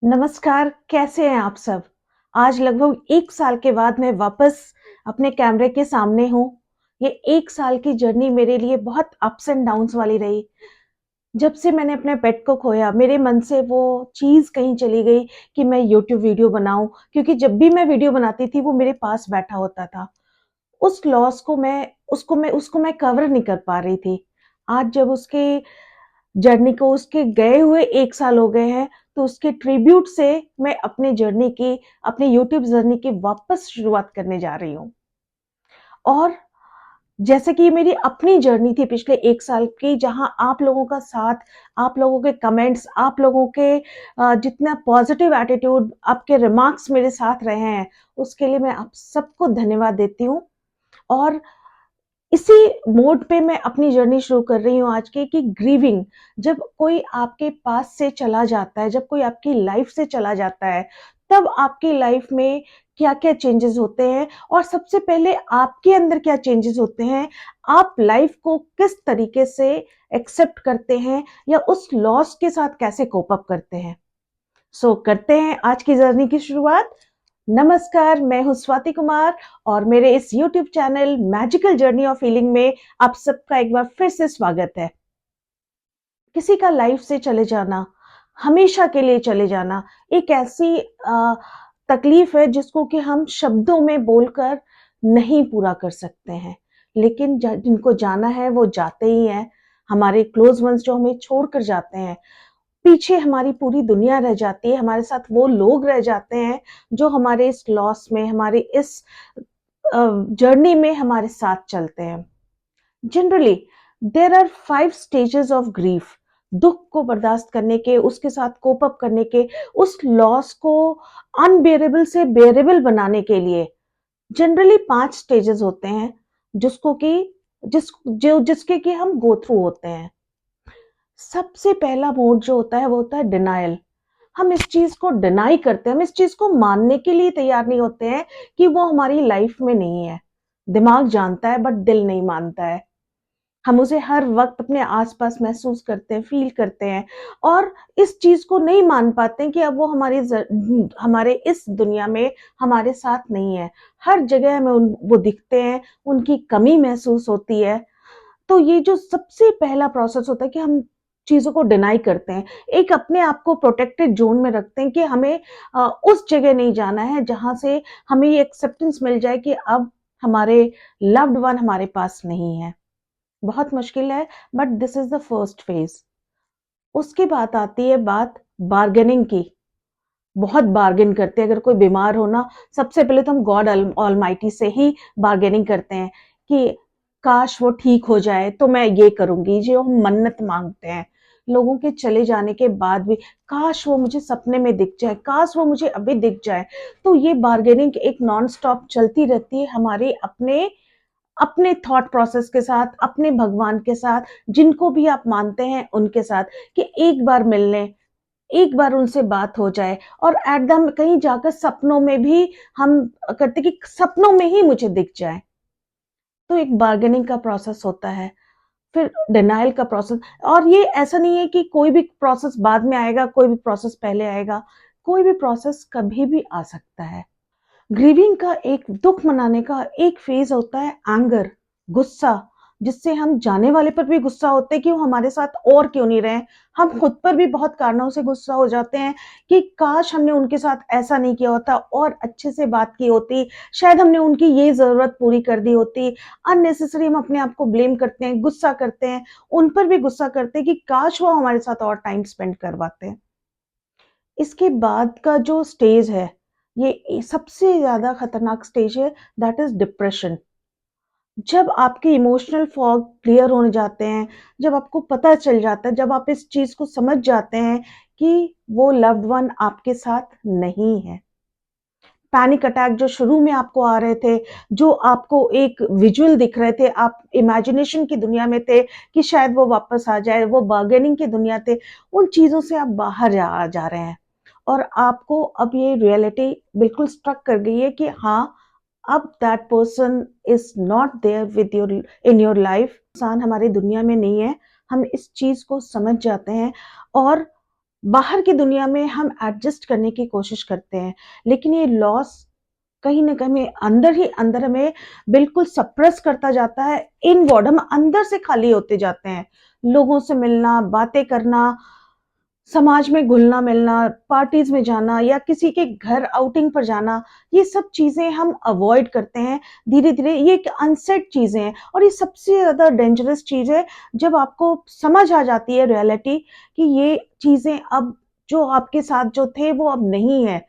नमस्कार, कैसे हैं आप सब? आज लगभग 1 साल के बाद मैं वापस अपने कैमरे के सामने हूँ। ये 1 साल की जर्नी मेरे लिए बहुत अप्स एंड डाउन्स वाली रही। जब से मैंने अपने पेट को खोया, मेरे मन से वो चीज़ कहीं चली गई कि मैं यूट्यूब वीडियो बनाऊँ, क्योंकि जब भी मैं वीडियो बनाती थी, वो मेरे पास बैठा होता था। उस लॉस को मैं उसको मैं कवर नहीं कर पा रही थी। आज जब उसके जर्नी को उसके गए हुए 1 साल हो गए हैं, तो उसके ट्रिब्यूट से मैं अपनी यूट्यूब जर्नी की वापस शुरुआत करने जा रही हूँ। और जैसे कि ये मेरी अपनी जर्नी थी पिछले 1 साल की, जहाँ आप लोगों का साथ, आप लोगों के कमेंट्स, आप लोगों के जितना पॉज़िटिव एटीट्यूड, आपके रिमार्क्स मेरे साथ रहे हैं, उसके लिए मैं आप सबको धन्यवाद देती हूँ। और इसी मोड पे मैं अपनी जर्नी शुरू कर रही हूँ आज की कि ग्रीविंग। जब कोई आपके पास से चला जाता है, जब कोई आपकी लाइफ से चला जाता है, तब आपकी लाइफ में क्या-क्या चेंजेस होते हैं और सबसे पहले आपके अंदर क्या चेंजेस होते हैं, आप लाइफ को किस तरीके से एक्सेप्ट करते हैं या उस लॉस के साथ कैसे कोप अप करते हैं। करते हैं आज की जर्नी की शुरुआत। नमस्कार, मैं हूँ स्वाति कुमार और मेरे इस YouTube channel magical journey of healing में आप सबका एक बार फिर से स्वागत है। किसी का लाइफ से चले जाना, हमेशा के लिए चले जाना, एक ऐसी तकलीफ है जिसको कि हम शब्दों में बोलकर नहीं पूरा कर सकते हैं। लेकिन जिनको जाना है वो जाते ही हैं। हमारे क्लोज वंस जो हमें छोड़कर जाते हैं, पीछे हमारी पूरी दुनिया रह जाती है, हमारे साथ वो लोग रह जाते हैं जो हमारे इस लॉस में, हमारी इस जर्नी में हमारे साथ चलते हैं। Generally there are 5 stages of grief. दुख को बर्दाश्त करने के, उसके साथ कोप अप करने के, उस लॉस को अनबेरेबल से बेरेबल बनाने के लिए जनरली 5 स्टेजेस होते हैं, जिसको कि जिसके कि हम गो थ्रू होते हैं। सबसे पहला मोड जो होता है वो होता है डिनायल। हम इस चीज को डिनाई करते हैं, हम इस चीज को मानने के लिए तैयार नहीं होते हैं कि वो हमारी लाइफ में नहीं है। दिमाग जानता है बट दिल नहीं मानता है। हम उसे हर वक्त अपने आसपास महसूस करते हैं, फील करते हैं और इस चीज को नहीं मान पाते हैं कि अब वो हमारे इस दुनिया में हमारे साथ नहीं है। हर जगह हमें वो दिखते हैं, उनकी कमी महसूस होती है। तो ये जो सबसे पहला प्रोसेस होता है कि हम चीज़ों को डिनाई करते हैं। एक अपने आप को प्रोटेक्टेड ज़ोन में रखते हैं कि हमें उस जगह नहीं जाना है जहाँ से हमें ये एक्सेप्टेंस मिल जाए कि अब हमारे लव्ड वन हमारे पास नहीं है। बहुत मुश्किल है but this is the first phase. उसके बाद आती है बात बार्गेनिंग की। बहुत बार्गेन करते हैं, अगर कोई बीमार हो ना, सबसे पहले तो हम गॉड ऑलमाइटी से ही बार्गेनिंग करते हैं कि काश वो ठीक हो जाए तो मैं ये करूँगी, जो हम मन्नत माँगते हैं। लोगों के चले जाने के बाद भी काश वो मुझे सपने में दिख जाए, काश वो मुझे अभी दिख जाए। तो ये बार्गेनिंग एक नॉन स्टॉप चलती रहती है हमारे अपने अपने थॉट प्रोसेस के साथ, अपने भगवान के साथ, जिनको भी आप मानते हैं उनके साथ, कि एक बार मिल लें, एक बार उनसे बात हो जाए और एट द कहीं जाकर सपनों में भी हम करते कि सपनों में ही मुझे दिख जाए। तो एक बार्गेनिंग का प्रोसेस होता है, फिर डिनायल का प्रोसेस। और ये ऐसा नहीं है कि कोई भी प्रोसेस बाद में आएगा, कोई भी प्रोसेस पहले आएगा, कोई भी प्रोसेस कभी भी आ सकता है। ग्रीविंग का एक दुःख मनाने का एक फ़ेज़ होता है एंगर, गुस्सा, जिससे हम जाने वाले पर भी गुस्सा होते हैं कि वो हमारे साथ और क्यों नहीं रहे। हम खुद पर भी बहुत कारणों से गुस्सा हो जाते हैं कि काश हमने उनके साथ ऐसा नहीं किया होता और अच्छे से बात की होती, शायद हमने उनकी ये ज़रूरत पूरी कर दी होती। अननेसेसरी हम अपने आप को ब्लेम करते हैं, गुस्सा करते हैं, उन पर भी गुस्सा करते हैं कि काश वो हमारे साथ और टाइम स्पेंड करवाते। इसके बाद का जो स्टेज है, ये सबसे ज़्यादा खतरनाक स्टेज है, दैट इज़ डिप्रेशन। जब आपके इमोशनल फॉग क्लियर होने जाते हैं, जब आपको पता चल जाता है, जब आप इस चीज़ को समझ जाते हैं कि वो लव्ड वन आपके साथ नहीं है। पैनिक अटैक जो शुरू में आपको आ रहे थे, जो आपको एक विजुअल दिख रहे थे, आप इमेजिनेशन की दुनिया में थे कि शायद वो वापस आ जाए, वो बार्गेनिंग की दुनिया थे, उन चीज़ों से आप बाहर जा रहे हैं। और आपको अब ये रियलिटी बिल्कुल स्ट्रक कर गई है कि हाँ, अब that person is not there with your in your life. इंसान हमारी दुनिया में नहीं है, हम इस चीज़ को समझ जाते हैं और बाहर की दुनिया में हम एडजस्ट करने की कोशिश करते हैं, लेकिन ये लॉस कहीं न कहीं अंदर ही अंदर हमें बिल्कुल सप्रेस करता जाता है। इनवर्ड हम अंदर से खाली होते जाते हैं। लोगों से मिलना, बातें करना, समाज में घुलना-मिलना, पार्टीज़ में जाना या किसी के घर आउटिंग पर जाना, ये सब चीज़ें हम अवॉइड करते हैं। धीरे-धीरे ये एक अनसेड चीज़ें हैं और ये सबसे ज़्यादा डेंजरस चीज़ है जब आपको समझ आ जाती है रियलिटी कि ये चीज़ें अब जो आपके साथ जो थे वो अब नहीं है।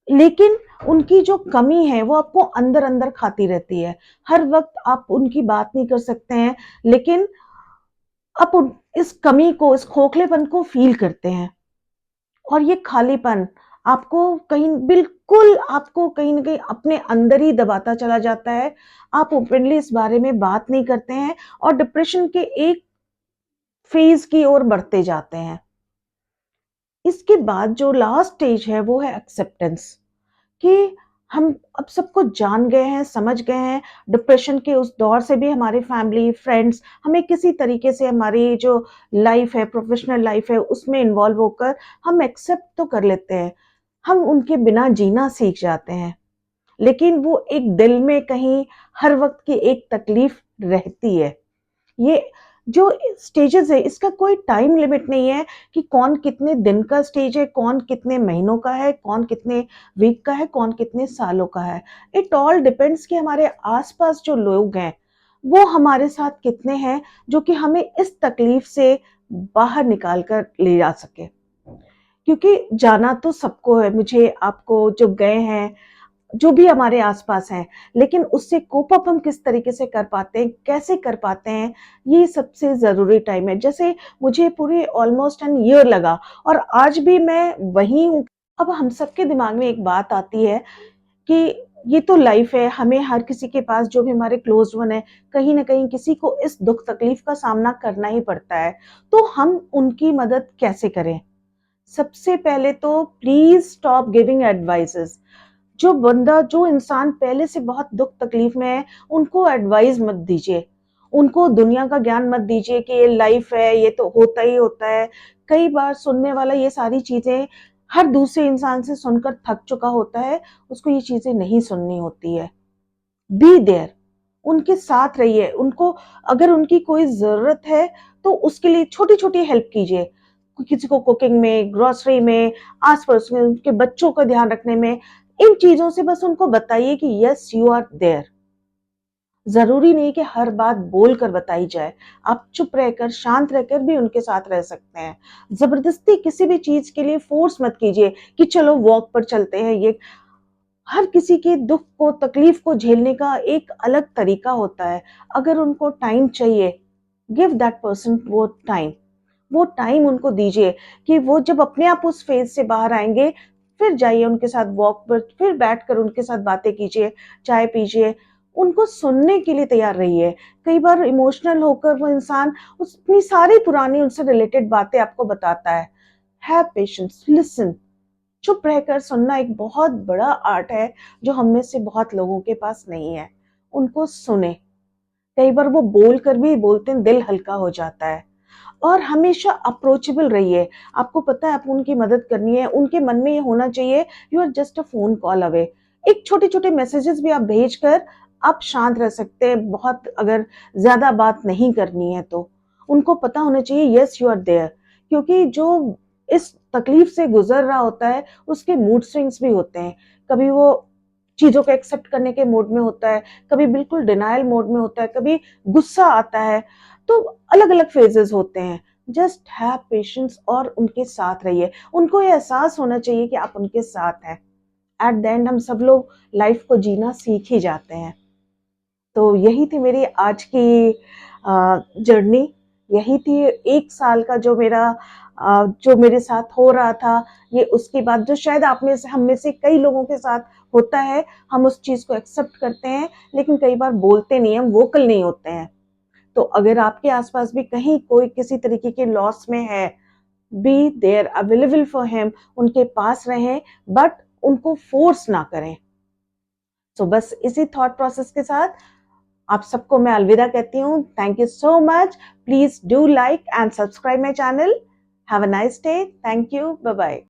लेकिन उनकी जो कमी है वो आपको अंदर-अंदर खाती रहती है। हर वक़्त आप उनकी बात नहीं कर सकते हैं, लेकिन आप उन इस कमी को, इस खोखलेपन को फ़ील करते हैं। और ये खालीपन आपको कहीं न कहीं अपने अंदर ही दबाता चला जाता है। आप ओपनली इस बारे में बात नहीं करते हैं और डिप्रेशन के एक फ़ेज़ की ओर बढ़ते जाते हैं। इसके बाद जो लास्ट स्टेज है वो है एक्सेप्टेंस कि हम अब सब कुछ जान गए हैं, समझ गए हैं। डिप्रेशन के उस दौर से भी हमारी फैमिली, फ्रेंड्स हमें किसी तरीके से हमारी जो लाइफ़ है, प्रोफ़ेशनल लाइफ़ है, उसमें इन्वॉल्व होकर हम एक्सेप्ट तो कर लेते हैं। हम उनके बिना जीना सीख जाते हैं। लेकिन वो एक दिल में कहीं हर वक़्त की एक तकलीफ़ रहती है। ये जो स्टेजेज़ है इसका कोई टाइम लिमिट नहीं है कि कौन कितने दिन का स्टेज है, कौन कितने महीनों का है, कौन कितने वीक का है, कौन कितने सालों का है। इट ऑल डिपेंड्स कि हमारे आस-पास जो लोग हैं, वो हमारे साथ कितने हैं जो कि हमें इस तकलीफ से बाहर निकाल कर ले जा सकें। क्योंकि जाना तो सबको है, मुझे, आपको, जो गए हैं, जो भी हमारे आस-पास हैं, लेकिन उससे कोप अप हम किस तरीके से कर पाते हैं, कैसे कर पाते हैं, ये सबसे ज़रूरी टाइम है। जैसे मुझे पूरे ऑलमोस्ट एन ईयर लगा और आज भी मैं वहीं हूँ। अब हम सबके दिमाग में एक बात आती है कि ये तो लाइफ़ है, हमें हर किसी के पास जो भी हमारे क्लोज़्ड वन है, कहीं न कहीं किसी को इस दुःख तकलीफ़ का सामना करना ही पड़ता है। तो हम उनकी मदद कैसे करें? सबसे पहले तो प्लीज़ स्टॉप गिविंग एडवाइसेज़। जो इंसान पहले से बहुत दुःख तकलीफ में है, उनको एडवाइस मत दीजिए। उनको दुनिया का ज्ञान मत दीजिए कि ये लाइफ है, ये तो होता ही होता है। कई बार सुनने वाला ये सारी चीज़ें हर दूसरे इंसान से सुनकर थक चुका होता है, उसको ये चीज़ें नहीं सुननी होती है। बी देयर, उनके साथ रहिए, उनको अगर उनकी कोई ज़रूरत है, तो उसके लिए छोटी-छोटी हेल्प कीजिए। किसी को कुकिंग में, ग्रोसरी में, आस-पड़ोस में, उनके बच्चों का ध्यान रखने में, इन चीज़ों से बस उनको बताइए कि येस यू आर देयर। ज़रूरी नहीं कि हर बात बोलकर बताई जाए। आप चुप रहकर, शांत रहकर भी उनके साथ रह सकते हैं। ज़बरदस्ती किसी भी चीज़ के लिए फ़ोर्स मत कीजिए कि चलो वॉक पर चलते हैं, ये हर किसी के दुःख को, तकलीफ को झेलने का एक अलग तरीका होता है। अगर उनको टाइम चाहिए, गिव दैट पर्सन वो टाइम। वो टाइम उनको दीजिए कि वो जब अपने आप उस फ़ेज़ से बाहर आएँगे, फिर जाइए उनके साथ वॉक पर, फिर बैठकर उनके साथ बातें कीजिए, चाय पीजिए, उनको सुनने के लिए तैयार रहिए। कई बार इमोशनल होकर वो इंसान उस अपनी सारी पुरानी उनसे रिलेटेड बातें आपको बताता है। Have patience, listen. चुप रहकर सुनना एक बहुत बड़ा आर्ट है, जो हम में से बहुत लोगों के पास नहीं है। उनको सुनें। कई बार वो बोल कर भी बोलते हैं, दिल हल्का हो जाता है। और हमेशा अप्रोचेबल रहिए। आपको पता है आपको उनकी मदद करनी है, उनके मन में ये होना चाहिए you are just a phone call away. एक छोटे-छोटे मैसेजेस भी आप भेजकर आप शांत रह सकते हैं, बहुत अगर ज़्यादा बात नहीं करनी है तो। उनको पता होना चाहिए येस यू आर देयर, क्योंकि जो इस तकलीफ से गुज़र रहा होता है, उसके मूड स्विंग्स भी होते हैं। कभी वो चीज़ों को एक्सेप्ट करने के मोड में होता है, कभी बिल्कुल डिनायल मोड में होता है, कभी गुस्सा आता है। तो अलग-अलग फ़ेजेज़ होते हैं। जस्ट हैव पेशेंस और उनके साथ रहिए। उनको ये एहसास होना चाहिए कि आप उनके साथ हैं। एट द एंड हम सब लोग लाइफ़ को जीना सीख ही जाते हैं। तो यही थी मेरी आज की जर्नी। यही थी 1 साल का जो मेरे साथ हो रहा था, ये उसके बाद जो शायद हम में से कई लोगों के साथ होता है, हम उस चीज़ को एक्सेप्ट करते हैं, लेकिन कई बार बोलते नहीं हैं, हम वोकल नहीं होते हैं। तो अगर आपके आस-पास भी कहीं कोई किसी तरीके के लॉस में है, be there available for him, उनके पास रहें, बट उनको फ़ोर्स ना करें। सो बस इसी थॉट प्रोसेस के साथ आप सबको मैं अलविदा कहती हूँ। Thank you so much. Please do like and subscribe my channel. Have a nice day, thank you, bye bye.